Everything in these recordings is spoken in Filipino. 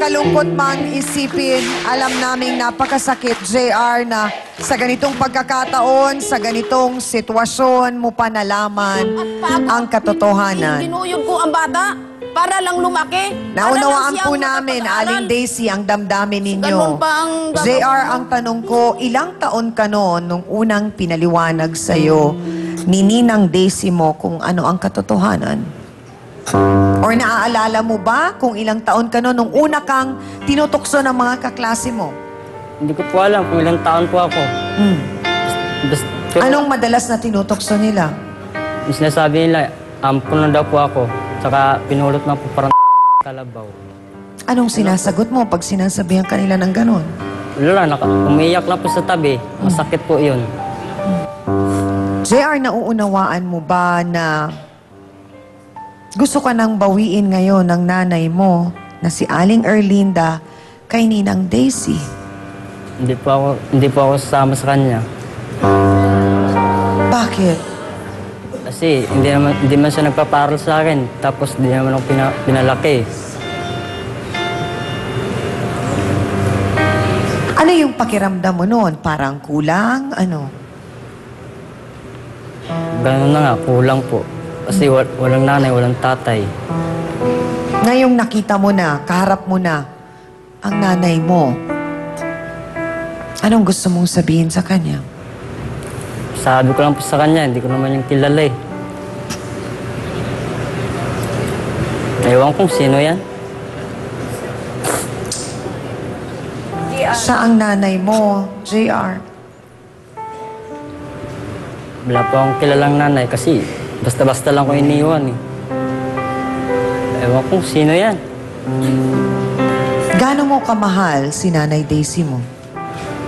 nakakalungkot mang isipin, alam naming napakasakit, JR, na sa ganitong pagkakataon, sa ganitong sitwasyon mo pa nalaman ang katotohanan. Ginuyod ko ang bata para lang lumaki. Naunawaan po namin, Aling Daisy, ang damdamin ninyo. Ganun pa ang gagawin JR, mo. ang tanong ko, ilang taon ka noon nung unang pinaliwanag sa'yo ni Ninang Daisy mo kung ano ang katotohanan? Or naaalala mo ba kung ilang taon ka noon nung una kang tinutokso ng mga kaklase mo? Hindi ko po alam kung ilang taon po ako. Pero, Anong madalas na tinutokso nila? yung sinasabi nila, puno daw po ako. Saka pinulot na po parang kalabaw. Anong sinasagot mo pag sinasabihan kanila ng ganon? Wala, umiiyak lang po sa tabi. Masakit po yun. JR, nauunawaan mo ba na gusto ka nang bawiin ngayon ng nanay mo na si Aling Erlinda kay Ninang Daisy? Hindi po ako sasama sa kanya. Bakit? Kasi hindi man siya nagpaparal sa akin. Tapos hindi naman ako pinalaki. Ano yung pakiramdam mo noon? Parang kulang? Ano? Ganun na nga, kulang po. Kasi walang nanay, walang tatay. Ngayong nakita mo na, kaharap mo na ang nanay mo, anong gusto mong sabihin sa kanya? Sabi ko lang po sa kanya, hindi ko naman yung kilala eh. Ewan kong sino yan. Siya ang nanay mo, JR. Wala po akong kilalang nanay kasi basta-basta lang ko iniwan eh. Ewan kong sino yan. Gaano mo kamahal si Nanay Daisy mo?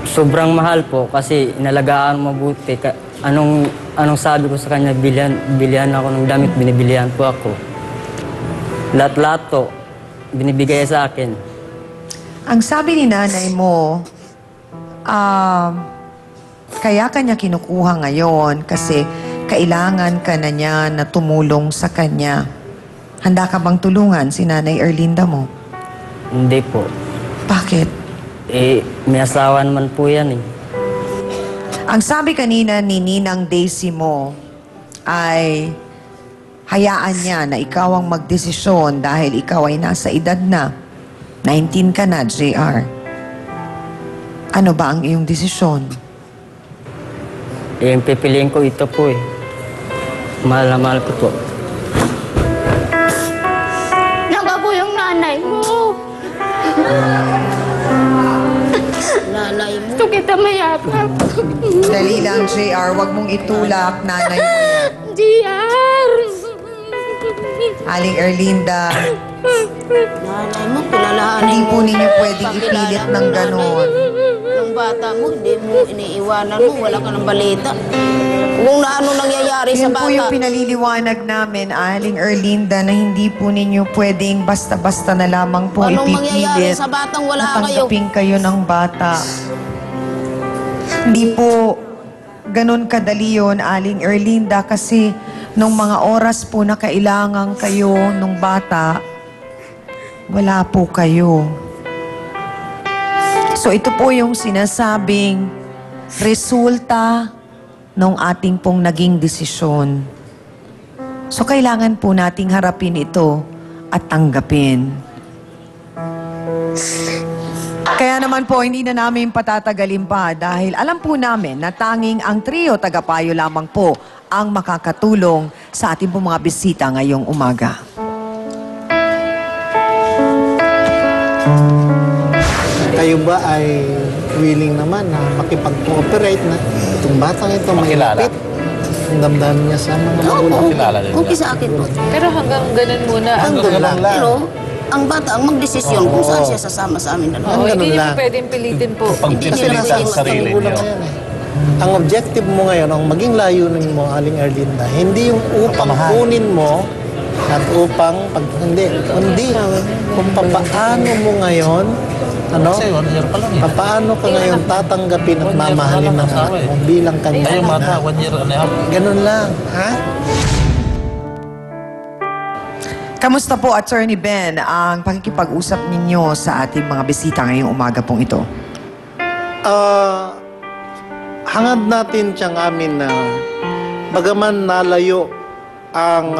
Sobrang mahal po kasi inalagaan mabuti. Anong sabi ko sa kanya, bilihan ako ng damit, binibilihan po ako. Lahat-lahat po, binibigay sa akin. Ang sabi ni nanay mo, kaya kanya kinukuha ngayon kasi kailangan ka na niya na tumulong sa kanya. Handa ka bang tulungan si Nanay Erlinda mo? Hindi po. Bakit? May asawa naman po yan eh. Ang sabi kanina ni Ninang Daisy mo ay hayaan niya na ikaw ang magdesisyon dahil ikaw ay nasa edad na. 19 ka na, JR. Ano ba ang iyong desisyon? Yung pipiliin ko ito po eh. Mahal na mahal ko po. Naga po yung nanay mo. Nanay mo. Gusto kita mayakap. Dali lang, JR. Huwag mong itulak, nanay mo yan. JR! Aling Erlinda, Nanay mo, kilalahanin hindi mo. po ninyo pwedeng ipilit ng ganon. Nung bata mo, hindi mo iniiwanan mo, wala ka ng balita. Kung na ano nangyayari sa Yan po yung bata. pinaliliwanag namin, Aling Erlinda, na hindi po ninyo pwedeng basta-basta na lamang po Anong mangyayari ipipilit sa batang wala na kayo? tanggapin kayo ng bata. Hindi po ganon kadali yun, Aling Erlinda, kasi nung mga oras po na kailangan kayo nung bata, wala po kayo. So ito po yung sinasabing resulta ng ating pong naging desisyon. So kailangan po nating harapin ito at tanggapin. Kaya naman po, hindi na namin patatagalin pa dahil alam po namin na tanging ang trio tagapayo lamang po ang makakatulong sa ating pong mga bisita ngayong umaga. Kayo ba ay willing naman na makipag-cooperate na itong batang ito mahilapit? Ang damdamin niya sa mga magulang. Okay sa akin po. Pero hanggang ganun muna. Hanggang lang. Pero, ang bata ang magdesisyon kung saan siya sasama sa amin dalawa. Oo, ganun hindi niyo lang. po pwedeng pilitin po. Hindi nila pwedeng Sarili niyo. Ang objective mo ngayon, ang maging layunin mo, Aling Erlinda, hindi yung upang kunin mo at upang kundi kung papaano mo ngayon, papaano ka ngayon tatanggapin at mamahalin ng anak mo bilang kanyang anak. Ganun lang, ha? Kamusta po, Attorney Ben, ang pakikipag-usap ninyo sa ating mga bisita ngayong umaga pong ito? Hangad natin siyang amin na bagaman nalayo ang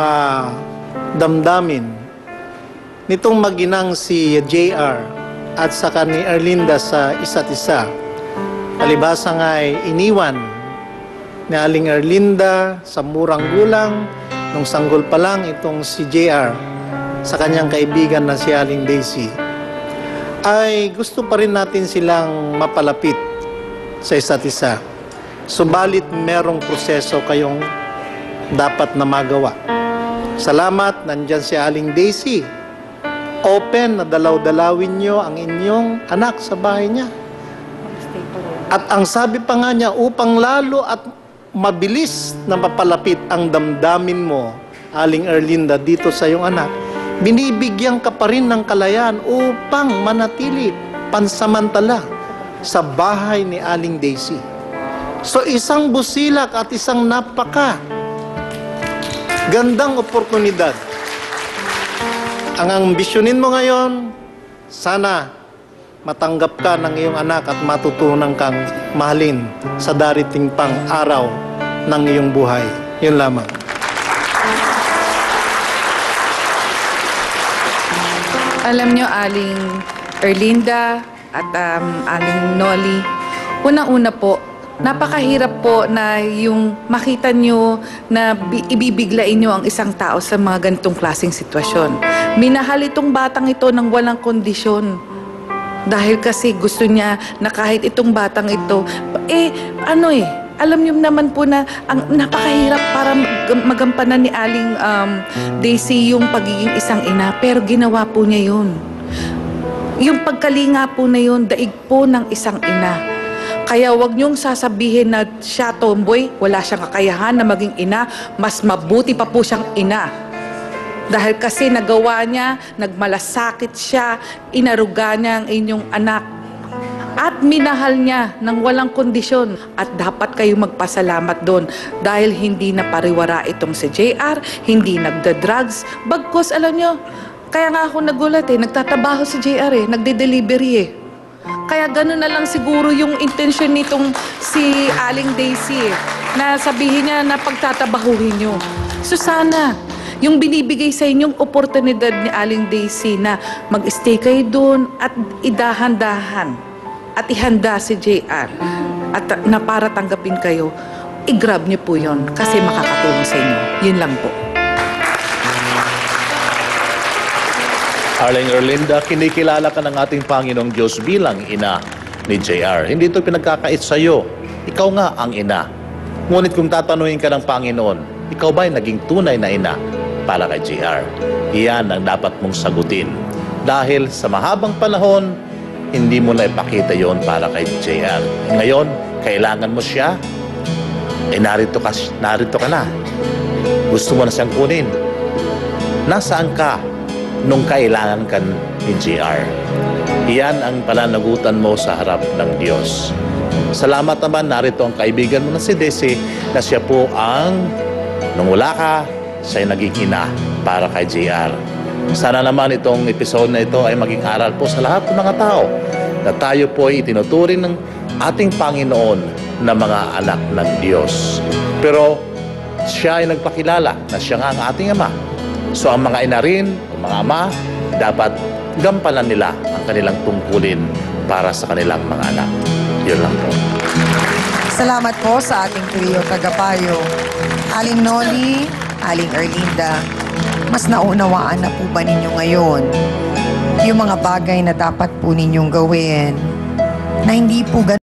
damdamin nitong maginang si JR at saka ni Erlinda sa isa't isa. Palibhasa nga ay iniwan ni Aling Erlinda sa murang gulang nung sanggol pa lang itong si JR sa kanyang kaibigan na si Aling Daisy. Ay gusto pa rin natin silang mapalapit sa isa't isa. Subalit merong proseso kayong dapat na magawa. Salamat, nandyan si Aling Daisy. Open na dalaw-dalawin nyo ang inyong anak sa bahay niya. At ang sabi pa nga niya, upang lalo at mabilis na mapalapit ang damdamin mo, Aling Erlinda, dito sa iyong anak, binibigyan ka pa rin ng kalayaan upang manatili pansamantala sa bahay ni Aling Daisy. So isang busilak at isang napaka gandang oportunidad. Ang ambisyonin mo ngayon, sana matanggap ka ng iyong anak at matutunan kang mahalin sa darating pang araw ng iyong buhay. Yun lamang. Alam nyo, Aling Erlinda at Aling Noli, unang-una po, napakahirap po na yung makita nyo na ibibiglain nyo ang isang tao sa mga ganitong klaseng sitwasyon. Minahal itong batang ito ng walang kondisyon. Dahil kasi gusto niya na kahit itong batang ito, alam niyo naman po na ang napakahirap para magampanan ni Aling Daisy yung pagiging isang ina, pero ginawa po niya yun. Yung pagkalinga po na yun, daig po ng isang ina. Kaya wag niyong sasabihin na siya tomboy, wala siyang kakayahan na maging ina, mas mabuti pa po siyang ina. Dahil kasi nagawa niya, nagmalasakit siya, inaruga niya ang inyong anak. At minahal niya ng walang kondisyon. At dapat kayo magpasalamat doon dahil hindi na pariwara itong si JR, hindi nagda-drugs. Bagkus, alam niyo, kaya nga ako nagulat nagtatabaho si JR nagde-delivery Kaya gano'n na lang siguro yung intensyon nitong si Aling Daisy na sabihin niya na pagtatabahuhin niyo. So sana, yung binibigay sa inyong oportunidad ni Aling Daisy na mag-stay kayo doon at idahan-dahan at ihanda si JR at na para tanggapin kayo, i-grab niyo po yun kasi makakatulong sa inyo. Yun lang po. Aling Erlinda, kinikilala ka ng ating Panginoong Diyos bilang ina ni JR. Hindi ito pinagkakait sa iyo. Ikaw nga ang ina. Ngunit kung tatanungin ka ng Panginoon, ikaw ba'y naging tunay na ina para kay JR? Iyan ang dapat mong sagutin. Dahil sa mahabang panahon, hindi mo na ipakita yon para kay JR. Ngayon, kailangan mo siya, narito ka na. Gusto mo na siyang kunin. Nasaan ka nung kailangan ka ni JR? Iyan ang pananagutan mo sa harap ng Diyos. Salamat naman, narito ang kaibigan mo na si Daisy, na siya po ang, nung wala ka, siya naging ina para kay JR. Sana naman itong episode na ito ay maging aral po sa lahat ng mga tao na tayo po ay itinuturing ng ating Panginoon na mga anak ng Diyos. Pero siya ay nagpakilala na siya nga ang ating Ama. So ang mga ina rin, ang mga ama, dapat gampanan nila ang kanilang tungkulin para sa kanilang mga anak. Yun lang po. Salamat po sa ating trio tagapayo. Aling Noli, Aling Erlinda, mas naunawaan na po ba ninyo ngayon yung mga bagay na dapat po ninyong gawin na hindi po